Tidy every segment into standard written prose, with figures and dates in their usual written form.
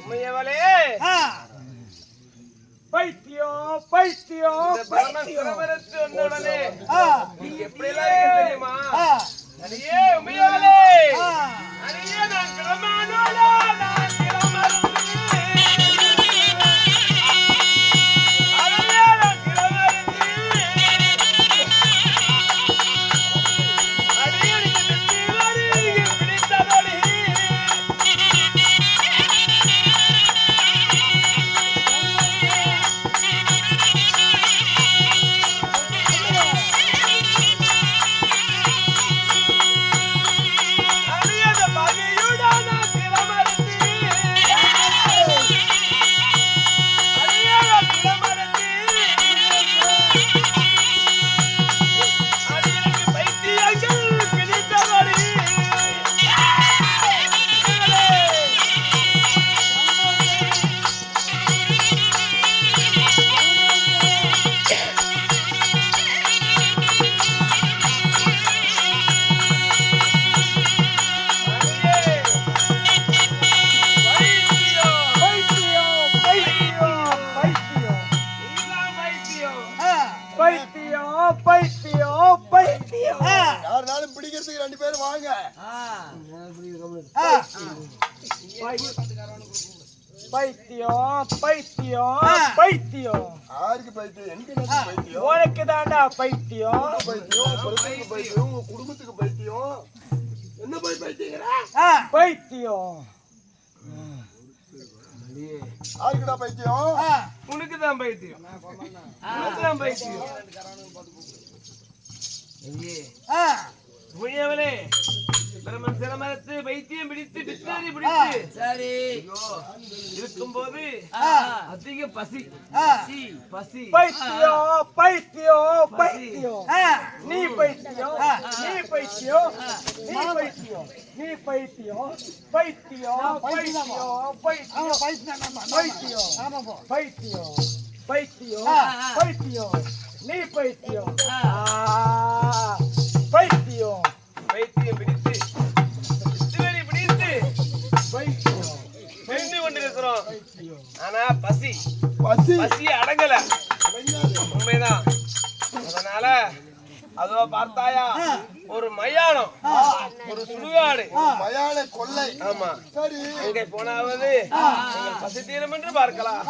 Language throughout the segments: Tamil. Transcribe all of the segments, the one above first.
உமையவளே பைத்தியம் பைத்தியம் பரமசிவரத்து வந்தவளே நீ எப்படி எல்லாம் தெரியுமா? அடியே உமையவளே அடியே நான் கிளமானோலா நான் கிளமானோ பைத்தியம் பைத்தியம் பைத்தியம் யாருக்கு பைத்தியம்? எனக்கு பைத்தியம். உனக்கு தாண்டா பைத்தியம். பைத்தியம் பைத்தியம் உங்க குடும்பத்துக்கு பைத்தியம். என்ன போய் பைத்தியங்கடா? பைத்தியம் யாருக்குடா பைத்தியம்? உனக்கு தான் பைத்தியம். உனக்கு தான் பைத்தியம். முயவளே பிரமன் சிரமத்து வைத்தியம் பிடித்து பித்தாரி பிடித்து சரி இருக்கும்போது அதிக பசி பசி பைத்தியம் பைத்தியம் பைத்தியம் நீ பைத்தியம் நீ பைத்தியம் நீ பைத்தியம் நீ பைத்தியம் பைத்தியம் பைத்தியம் பைத்தியம் பைத்தியம் பைத்தியம் பைத்தியம் பைத்தியம் நீ பைத்தியம் பைத்தியம் பைத்தியம் பிடித்து பிடித்து கொண்டிருக்கிறோம். ஆனா பசி பசி அடங்கல. உண்மைதான். அதனால அதோ பார்த்தாயா ஒரு மயானம் ஒரு சுடுகாடு மயான கொள்ளை. ஆமா சரி அங்கே போனாவது பசி தீரும் என்று பார்க்கலாம்.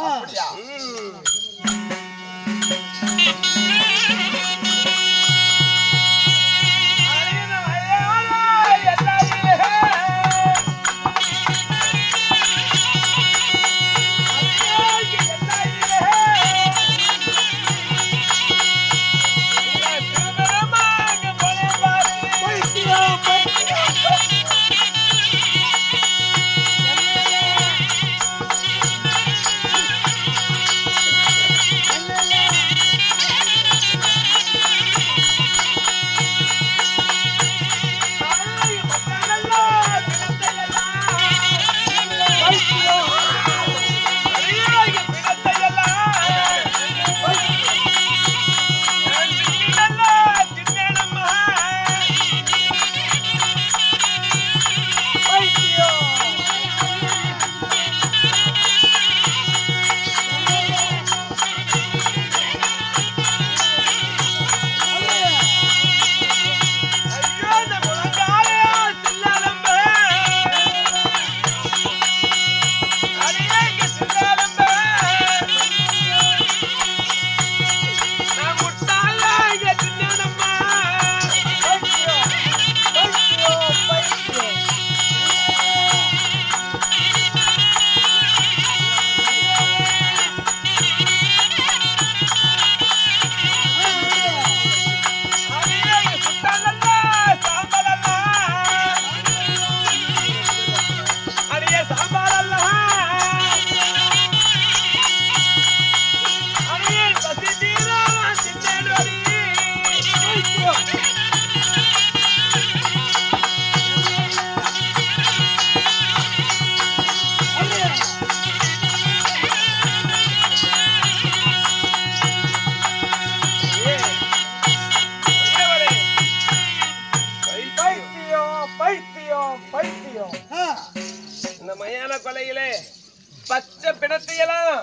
பச்சை பிணத்தையெல்லாம்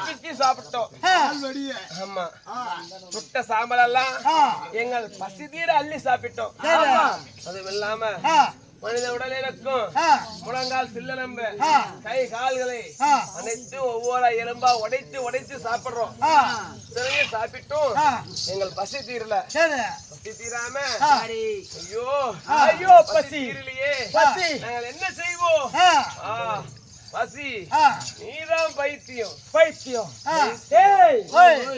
பிச்சு சாப்பிட்டோம். ஆமா, சுட்ட சாம்பல் எல்லாம் எங்கள் பசி தீர அள்ளி சாப்பிட்டோம். அதுவும் இல்லாம மனித உடலிருக்கும் முழங்கால் சில்லனம்பு கை கால்களை அனைத்து ஒவ்வொரு எலும்பா உடைத்து சாப்பிடுறோம். நிறைய சாப்பிட்டும் எங்கள் பசி தீரல. பசி தீராம ஐயோ ஐயோ பசி தீரலையே, நாங்கள் என்ன செய்வோம்? பசி நீதான் பைத்தியம் பைத்தியம்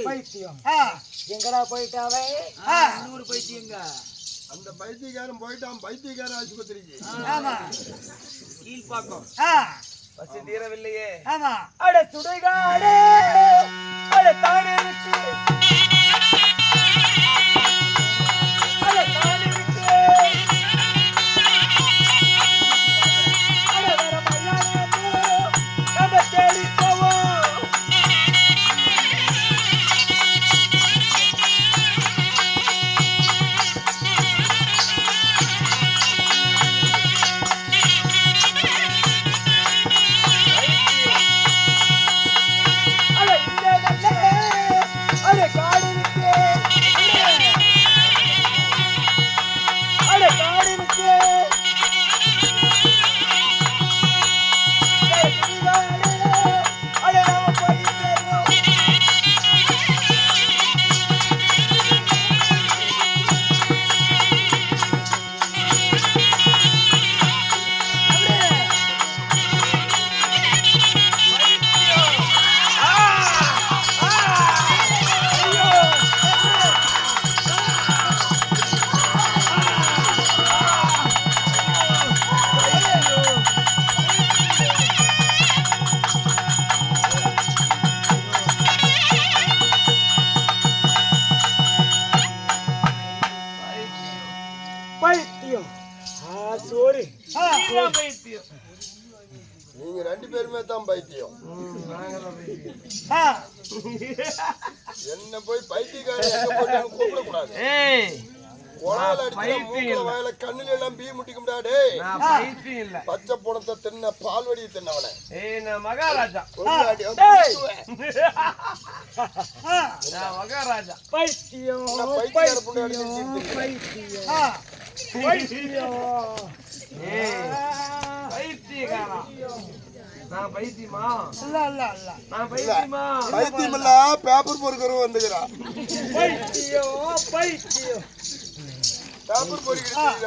பைத்தியம் எங்கடா போயிட்டாவே? இன்னொரு பைத்தியங்க. அந்த பைத்தியக்காரன் போயிட்டான் பைத்தியக்கார ஆஸ்பத்திரிக்கு. கீழ்பாக்கம். பசி தீரவில்லையே. அட சுடுகாடே அட தானே விட்டு அட தானே விட்டு அட வர மரியாதை நம்ம தேடி போவோம். நீங்க ரெண்டு பேருமே தான் பைத்தியம். என்ன போய் பைத்தியக்காரன் கூப்பிடக்கூடாது. கண்ணுல எல்லாம் பீ முட்டிக்க முடியாது. பச்சை பணத்தை தின்ன பால்வடி தின்னவன மகாராஜா மகாராஜா பைத்தியம் பேப்பர் பொறுக்கிறோம் வந்துக்கிறான். பேப்பர் பொறுக்கிறேன்.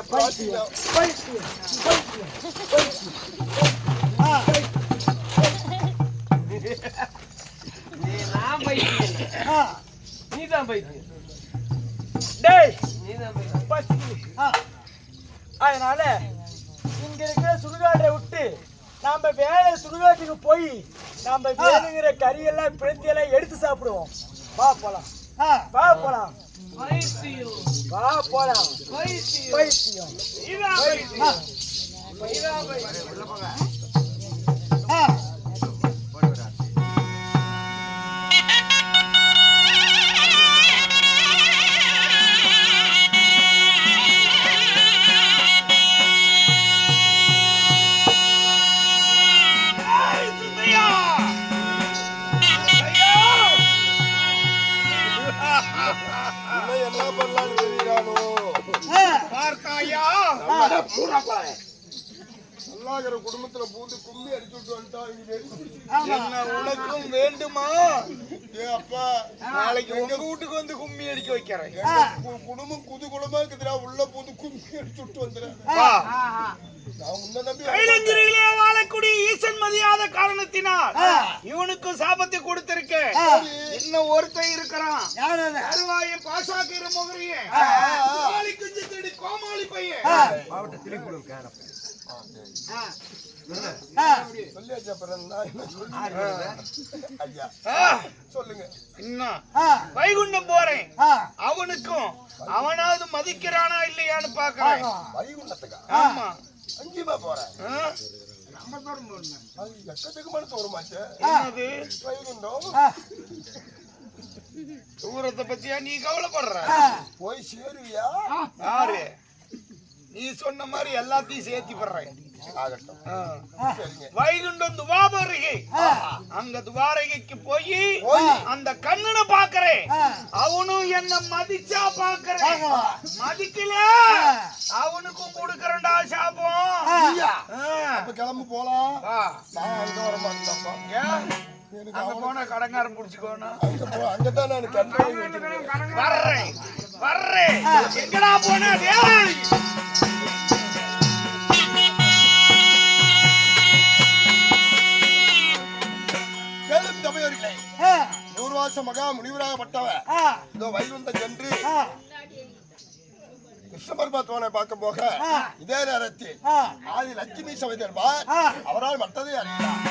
நீதான் பைத்தியம். அதனால இங்க இருக்கிற சுடுகாட்டை விட்டு நாம வேலை சுடுகாட்டுக்கு போய் நாம வேணுங்கிற கறியெல்லாம் பிறத்தியெல்லாம் எடுத்து சாப்பிடுவோம். வா போலாம், வா போலாம், வா போலாம். பைத்தியம் குடும்பத்துல பூந்து கும்மி அடிச்சுட்டு வந்துட்டா. உனக்கும் வேண்டுமா? அப்பா நாளைக்கு உங்க வீட்டுக்கு வந்து கும்மி அடிக்க வைக்கிறேன். குடும்பம் குது குடும்பமா இருக்குதுடா. உள்ள பூந்து கும்மி அடிச்சுட்டு வந்துடுறேன். வாழக்கூடிய ஈசன் மதியாத காரணத்தினால் இவனுக்கு சாபத்தை கொடுத்திருக்கேன். இன்னும் ஒருத்தன் இருக்கிறான். பாசாக்கிற முகரையே கோமாளி பையன் மாவட்டத்திலே கொடுக்க சொல்லுங்க. வைகுண்டம் போறேன். அவனுக்கும் அவனாவது மதிக்கிறானா இல்லையான்னு பாக்குறேன். வைகுண்டத்துக்கு? ஆமா. அங்கேயுமா போறேன். தூரத்தை பத்தியா நீ கவலைப்படுற? போய் சேருவியா? யாரு நீ சொன்ன மாதிரி எல்லாத்தையும் சேர்த்தி படுறேன். வைகுண்டம் துவாபரிகை அங்க துவாரகைக்கு போய் அந்த கண்ணனை பாக்குறேன் அவனும் என்ன மதிச்சா பாக்குறேன் மதிக்கல அவனுக்கும் கொடுக்கறேன்டா சாபம் கிளம்பு போலாம் அங்க போனா கடங்காரம் புடிச்சுக்கோணும் அங்கதான் நான் வர்றேன் வர்றேன் எங்கடா போன மகா முனிவராகப்பட்டவன் இதோ வைகுண்டம் சென்று கிருஷ்ண பரமாத்மாவை பார்க்க போக இதே நேரத்தில் ஆதி லட்சுமி சமைதர்பார் அவரால் மற்றதை அறிந்தார்.